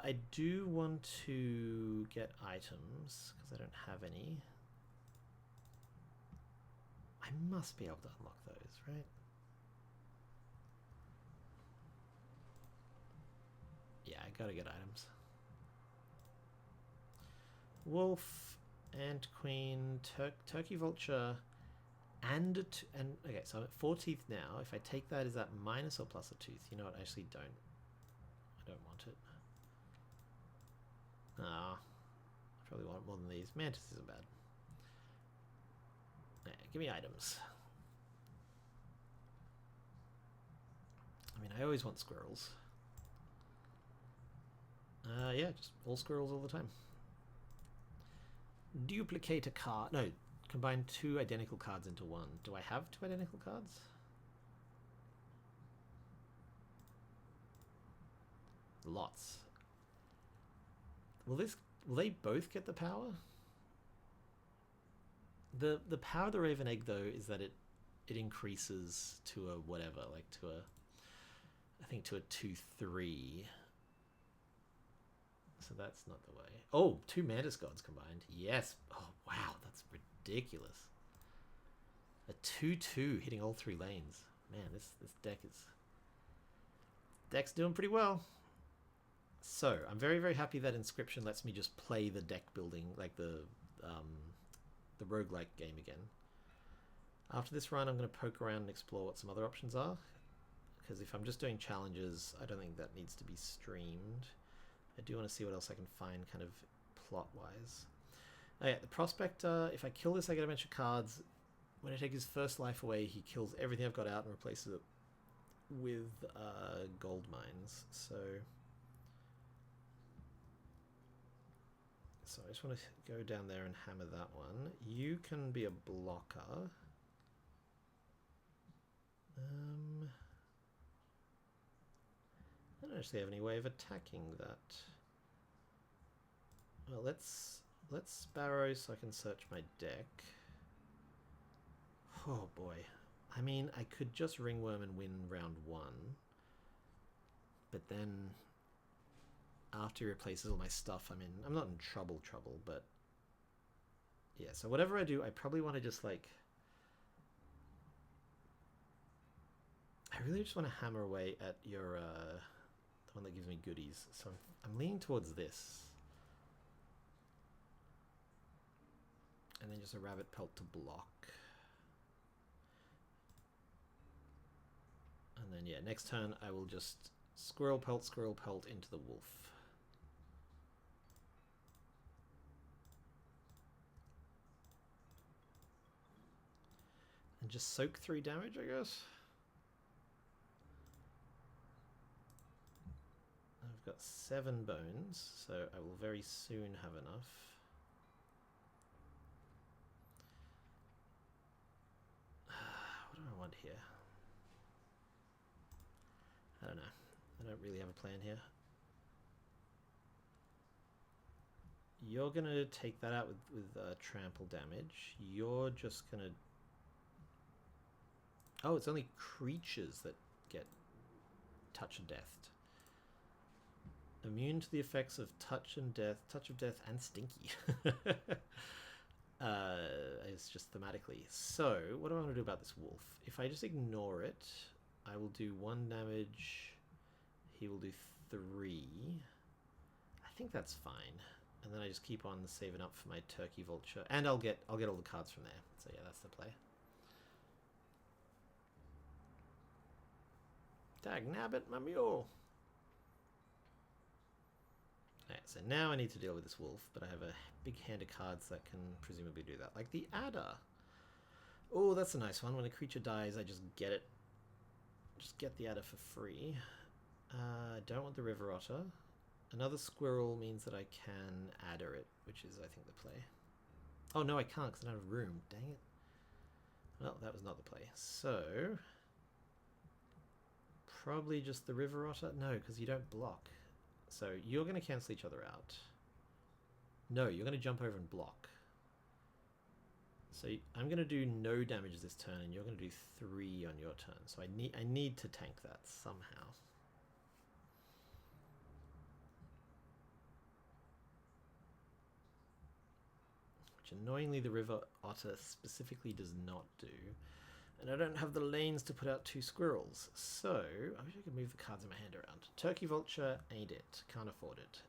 I do want to get items because I don't have any. I must be able to unlock those, right? Yeah, I gotta get items. Wolf, Ant Queen, Turkey Vulture, and okay, so I'm at 4 teeth now. If I take that, is that minus or plus a tooth? You know what? I actually don't. I don't want it. Ah, I probably want more than these. Mantis isn't bad. Yeah, give me items. I mean, I always want squirrels. Yeah, just all squirrels all the time. Duplicate a card. No, combine 2 identical cards into one. Do I have 2 identical cards? Lots. Will they both get the power? The power of the Raven Egg though is that it increases to a whatever, like to a, I think to a 2/3. So that's not the way. Oh, 2 Mantis Gods combined. Yes. Oh wow, that's ridiculous. A 2/2 hitting all 3 lanes. Man, this deck's doing pretty well. So I'm very, very happy that Inscryption lets me just play the deck building, like the roguelike game again. After this run, I'm going to poke around and explore what some other options are, because if I'm just doing challenges, I don't think that needs to be streamed. I do want to see what else I can find kind of plot-wise. Oh yeah, the Prospector, if I kill this, I get a bunch of cards. When I take his first life away, he kills everything I've got out and replaces it with gold mines. So I just want to go down there and hammer that one. You can be a blocker. I don't actually have any way of attacking that. Well, let's Sparrow so I can search my deck. Oh boy. I mean, I could just Ringworm and win round 1. But then after he replaces all my stuff, I'm not in trouble, but yeah, so whatever I do, I probably want to just like, I really just want to hammer away at your the one that gives me goodies. So I'm leaning towards this, and then just a Rabbit Pelt to block, and then yeah, next turn I will just Squirrel Pelt into the Wolf. And just soak 3 damage, I guess. I've got 7 bones, so I will very soon have enough. What do I want here? I don't know. I don't really have a plan here. You're going to take that out with trample damage. You're just going to... Oh, it's only creatures that get touch of death. Immune to the effects of touch of death, and stinky. It's just thematically. So, what do I want to do about this wolf? If I just ignore it, I will do 1 damage. He will do 3. I think that's fine. And then I just keep on saving up for my Turkey Vulture, and I'll get all the cards from there. So yeah, that's the play. Dag nabbit, my mule. Okay, so now I need to deal with this wolf, but I have a big hand of cards that can presumably do that. Like the adder. Oh, that's a nice one. When a creature dies, I just get it. Just get the adder for free. Don't want the river otter. Another squirrel means that I can adder it, which is, I think, the play. Oh, no, I can't because I don't have room. Dang it. Well, that was not the play. So, probably just the river otter. No, because you don't block. So you're going to cancel each other out. No, you're going to jump over and block. So I'm going to do no damage this turn, and you're going to do 3 on your turn. So I need to tank that somehow. Which annoyingly the river otter specifically does not do. And I don't have the lanes to put out 2 squirrels. So I wish I could move the cards in my hand around. Turkey vulture ain't it. Can't afford it.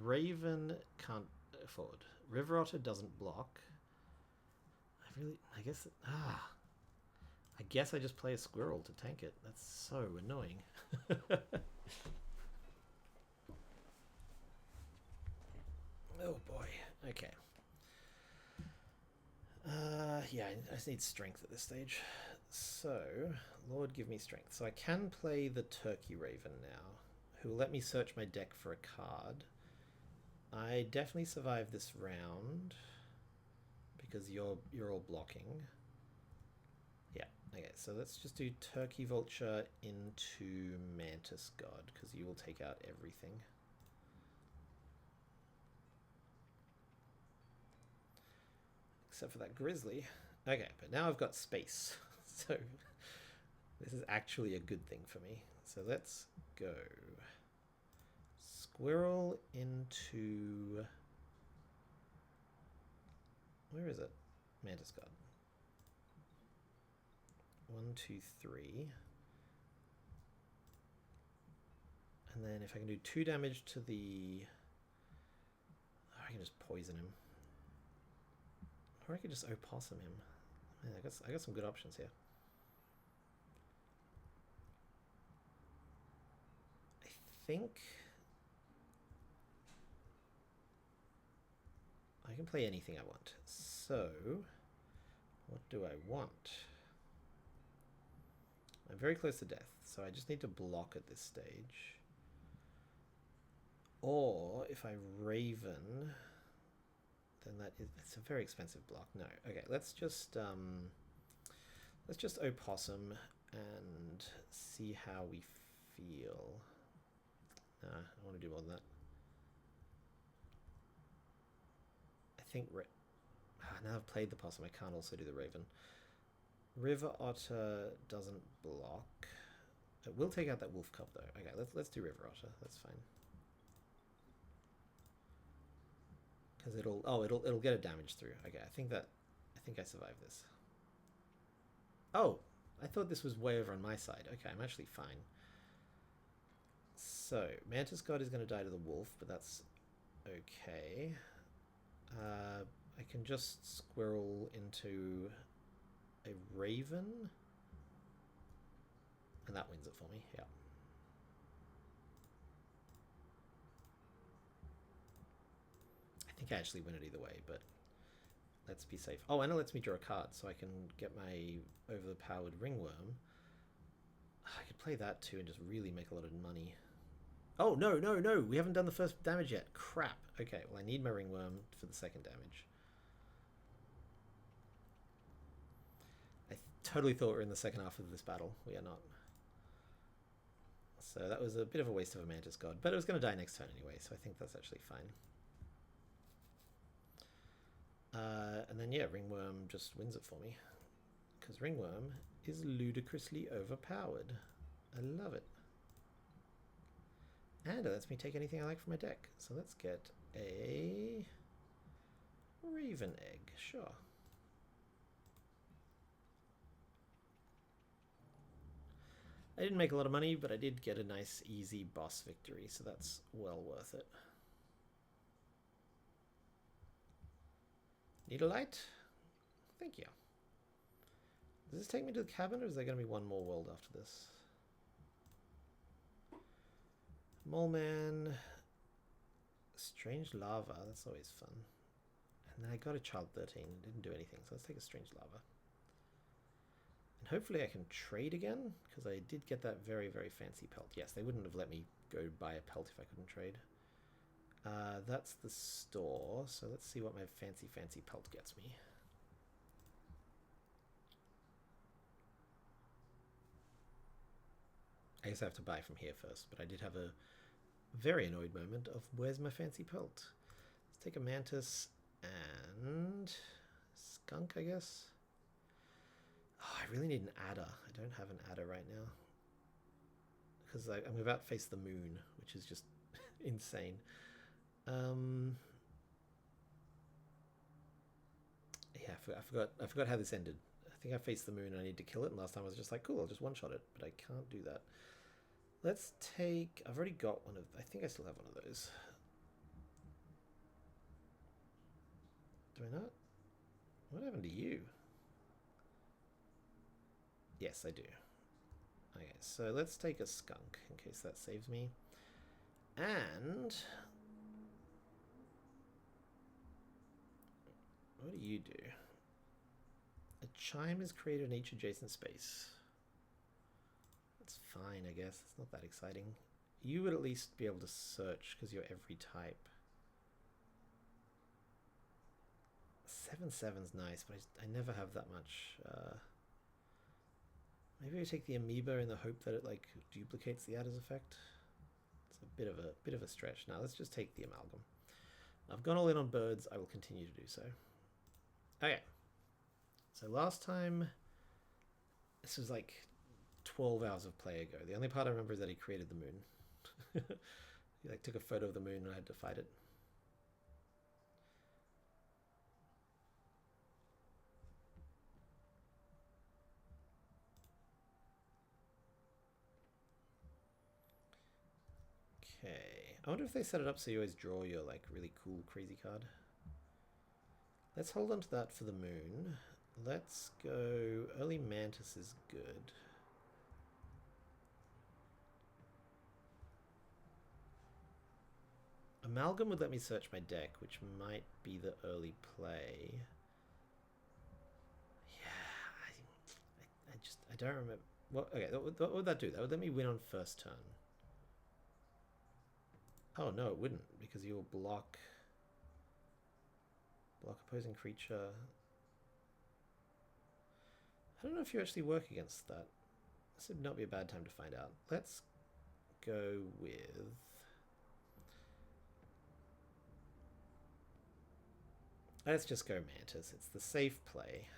Raven can't afford. River otter doesn't block. I guess I just play a squirrel to tank it. That's so annoying. Oh boy. Okay. Yeah, I just need strength at this stage. So, Lord, give me strength. So I can play the Turkey Raven now, who will let me search my deck for a card. I definitely survive this round because you're all blocking. Yeah. Okay. So let's just do Turkey Vulture into Mantis God because you will take out everything. Except for that grizzly. Okay, but now I've got space. So this is actually a good thing for me. So let's go. Squirrel into... Where is it? Mantis God. 1, 2, 3. And then if I can do 2 damage to the... Oh, I can just poison him. Or I could just opossum him. Man, I got some good options here. I think I can play anything I want. So, what do I want? I'm very close to death, so I just need to block at this stage. Or if I Raven, then it's a very expensive block. No, okay, let's just opossum and see how we feel. Nah, I want to do more than that. I think now I've played the possum, I can't also do the Raven. River Otter doesn't block. It will take out that Wolf Cub though. Okay, let's do River Otter. That's fine. Because it'll get a damage through. Okay, I think I survived this. Oh, I thought this was way over on my side. Okay, I'm actually fine. So Mantis God is going to die to the wolf, but that's okay. I can just squirrel into a Raven, and that wins it for me. Yeah. I think I actually win it either way, but let's be safe. Oh, and it lets me draw a card, so I can get my overpowered ringworm. I could play that too and just really make a lot of money. Oh, no, we haven't done the first damage yet. Crap. Okay, well, I need my ringworm for the second damage. I totally thought we were in the second half of this battle. We are not. So that was a bit of a waste of a Mantis God, but it was going to die next turn anyway, so I think that's actually fine. And then, yeah, ringworm just wins it for me, because ringworm is ludicrously overpowered. I love it. And it lets me take anything I like from my deck. So let's get a Raven Egg, sure. I didn't make a lot of money, but I did get a nice, easy boss victory, so that's well worth it. Need a light? Thank you. Does this take me to the cabin, or is there going to be one more world after this? Mole Man Strange lava, that's always fun. And then I got a child 13, didn't do anything, so let's take a strange lava. And hopefully I can trade again, because I did get that very, very fancy pelt. Yes, they wouldn't have let me go buy a pelt if I couldn't trade. That's the store, so let's see what my fancy pelt gets me. I guess I have to buy from here first, but I did have a very annoyed moment of where's my fancy pelt? Let's take a mantis and skunk, I guess. Oh, I really need an adder. I don't have an adder right now because I'm about to face the moon, which is just insane. Yeah, I forgot how this ended. I think I faced the moon and I need to kill it, and last time I was just like, cool, I'll just one-shot it, but I can't do that. Let's take... I've already got one of... I think I still have one of those. Do I not? What happened to you? Yes, I do. Okay, so let's take a skunk in case that saves me. And... what do you do? A chime is created in each adjacent space. That's fine, I guess. It's not that exciting. You would at least be able to search because you're every type. 7/7's nice, but I never have that much. Maybe I take the amoeba in the hope that it like duplicates the adder's effect. It's a bit of a stretch. Now let's just take the amalgam. I've gone all in on birds. I will continue to do so. Okay. So last time, this was like 12 hours of play ago. The only part I remember is that he created the moon. He like took a photo of the moon and I had to fight it. Okay. I wonder if they set it up so you always draw your like really cool crazy card. Let's hold on to that for the moon. Let's go... early mantis is good. Amalgam would let me search my deck, which might be the early play. Yeah, I don't remember. What? Okay, what would that do? That would let me win on first turn. Oh no, it wouldn't, because you'll block opposing creature. I don't know if you actually work against that. This would not be a bad time to find out. Let's go with... let's just go Mantis. It's the safe play.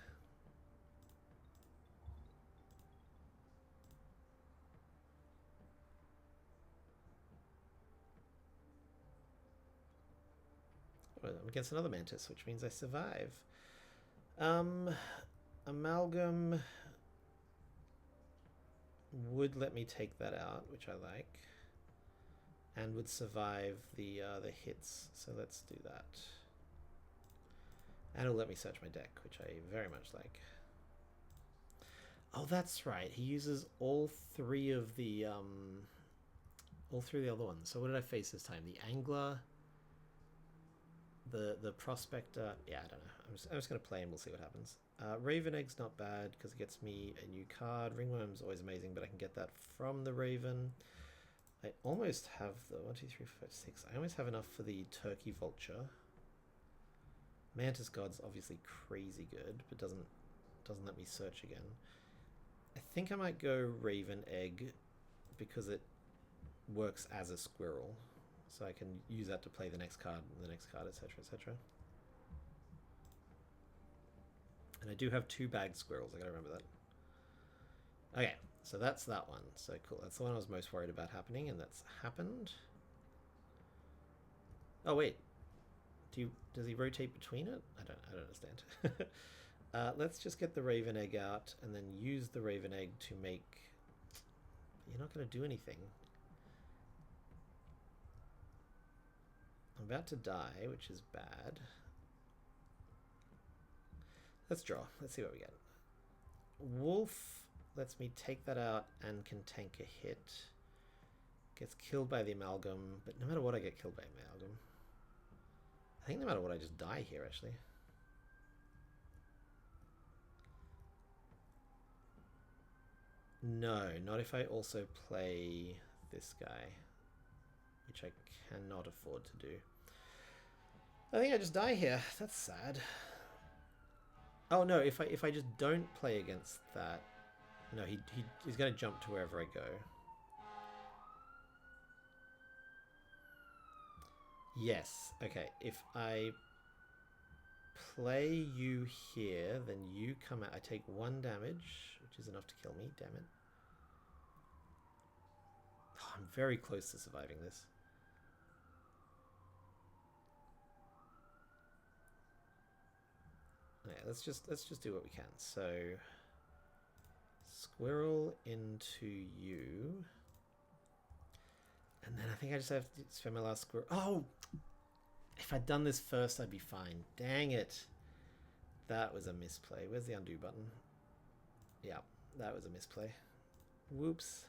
Oh, I'm against another Mantis, which means I survive. Amalgam would let me take that out, which I like, and would survive the hits. So let's do that. And it'll let me search my deck, which I very much like. Oh, that's right. He uses all three of the other ones. So what did I face this time? The Angler, the Prospector. Yeah, I don't know. I'm just going to play and we'll see what happens. Raven Egg's not bad because it gets me a new card. Ringworm's always amazing, but I can get that from the Raven. I almost have the 1, 2, 3, 4, 5, 6. I almost have enough for the Turkey Vulture. Mantis God's obviously crazy good, but doesn't let me search again. I think I might go Raven Egg because it works as a squirrel, so I can use that to play the next card, etc., etc. And I do have 2 bagged squirrels. I gotta remember that. Okay, so that's that one. So cool. That's the one I was most worried about happening, and that's happened. Oh wait. Does he rotate between it? I don't understand. Let's just get the Raven Egg out and then use the Raven Egg to make... You're not going to do anything. I'm about to die, which is bad. Let's draw. Let's see what we get. Wolf lets me take that out and can tank a hit. Gets killed by the Amalgam, but no matter what, I get killed by Amalgam. I think no matter what, I just die here, actually. No, not if I also play this guy, which I cannot afford to do. I think I just die here. That's sad. Oh no, if I just don't play against that, no, he's going to jump to wherever I go. Yes. Okay. If I play you here, then you come out. I take 1 damage, which is enough to kill me. Damn it. Oh, I'm very close to surviving this. Yeah, let's just do what we can. So squirrel into you. And then I think I just have to spend my last squirrel. Oh! If I'd done this first, I'd be fine. Dang it. That was a misplay. Where's the undo button? Yeah, that was a misplay. Whoops.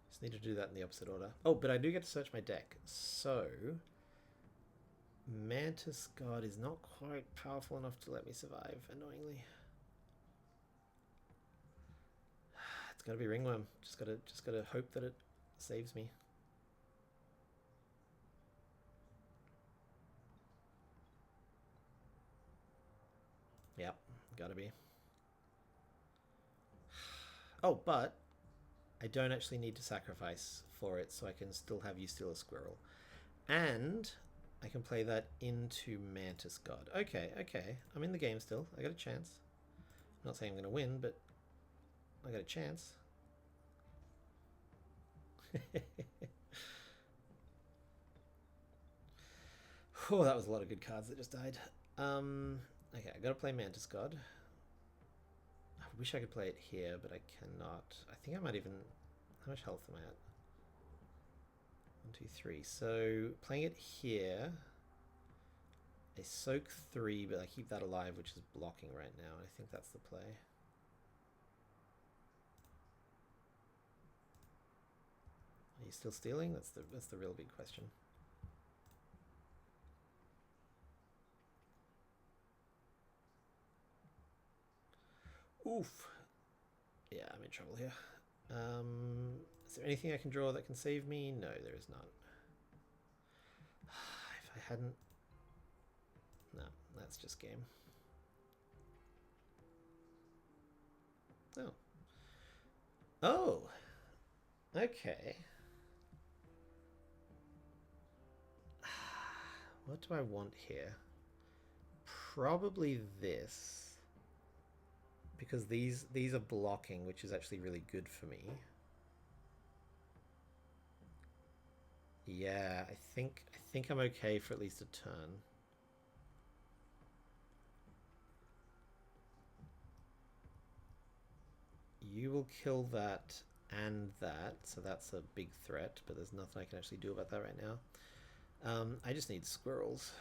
Just need to do that in the opposite order. Oh, but I do get to search my deck. So, Mantis God is not quite powerful enough to let me survive, annoyingly. It's gotta be Ringworm. Just gotta hope that it saves me. Yep, gotta be. Oh, but I don't actually need to sacrifice for it, so I can still have you steal a squirrel. And I can play that into Mantis God. Okay, okay. I'm in the game still. I got a chance. I'm not saying I'm going to win, but I got a chance. Oh, that was a lot of good cards that just died. Okay, I gotta play Mantis God. I wish I could play it here, but I cannot. I think I might even... How much health am I at? 1, 2, 3. So, playing it here... I soak 3, but I keep that alive, which is blocking right now. I think that's the play. Are you still stealing? That's the real big question. Oof. Yeah, I'm in trouble here. Is there anything I can draw that can save me? No, there is not. If I hadn't... No, that's just game. Oh. Oh! Okay. What do I want here? Probably this. Because these are blocking, which is actually really good for me. Yeah, I think I'm okay for at least a turn. You will kill that and that, so that's a big threat, but there's nothing I can actually do about that right now. I just need squirrels.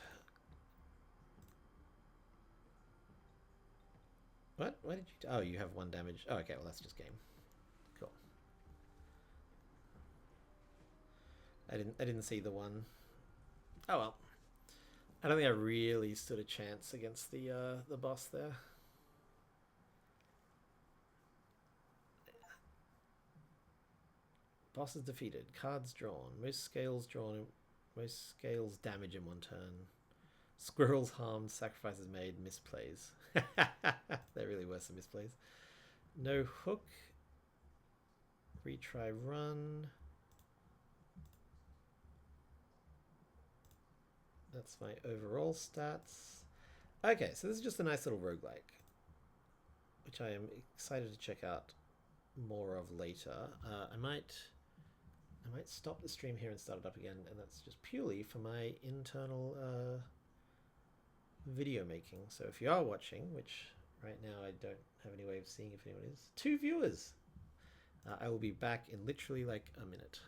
What? Why did you... Oh, you have 1 damage. Oh, okay, well, that's just game. Cool. I didn't see the one. Oh, well. I don't think I really stood a chance against the boss there. Boss is defeated. Cards drawn. Most scales drawn. Most scales damage in 1 turn. Squirrels harmed, sacrifices made, misplays. There really were some misplays. No hook. Retry run. That's my overall stats. Okay, so this is just a nice little roguelike, which I am excited to check out more of later. I might stop the stream here and start it up again, and that's just purely for my internal video making. So if you are watching, which right now I don't have any way of seeing if anyone is, 2 viewers. I will be back in literally like a minute.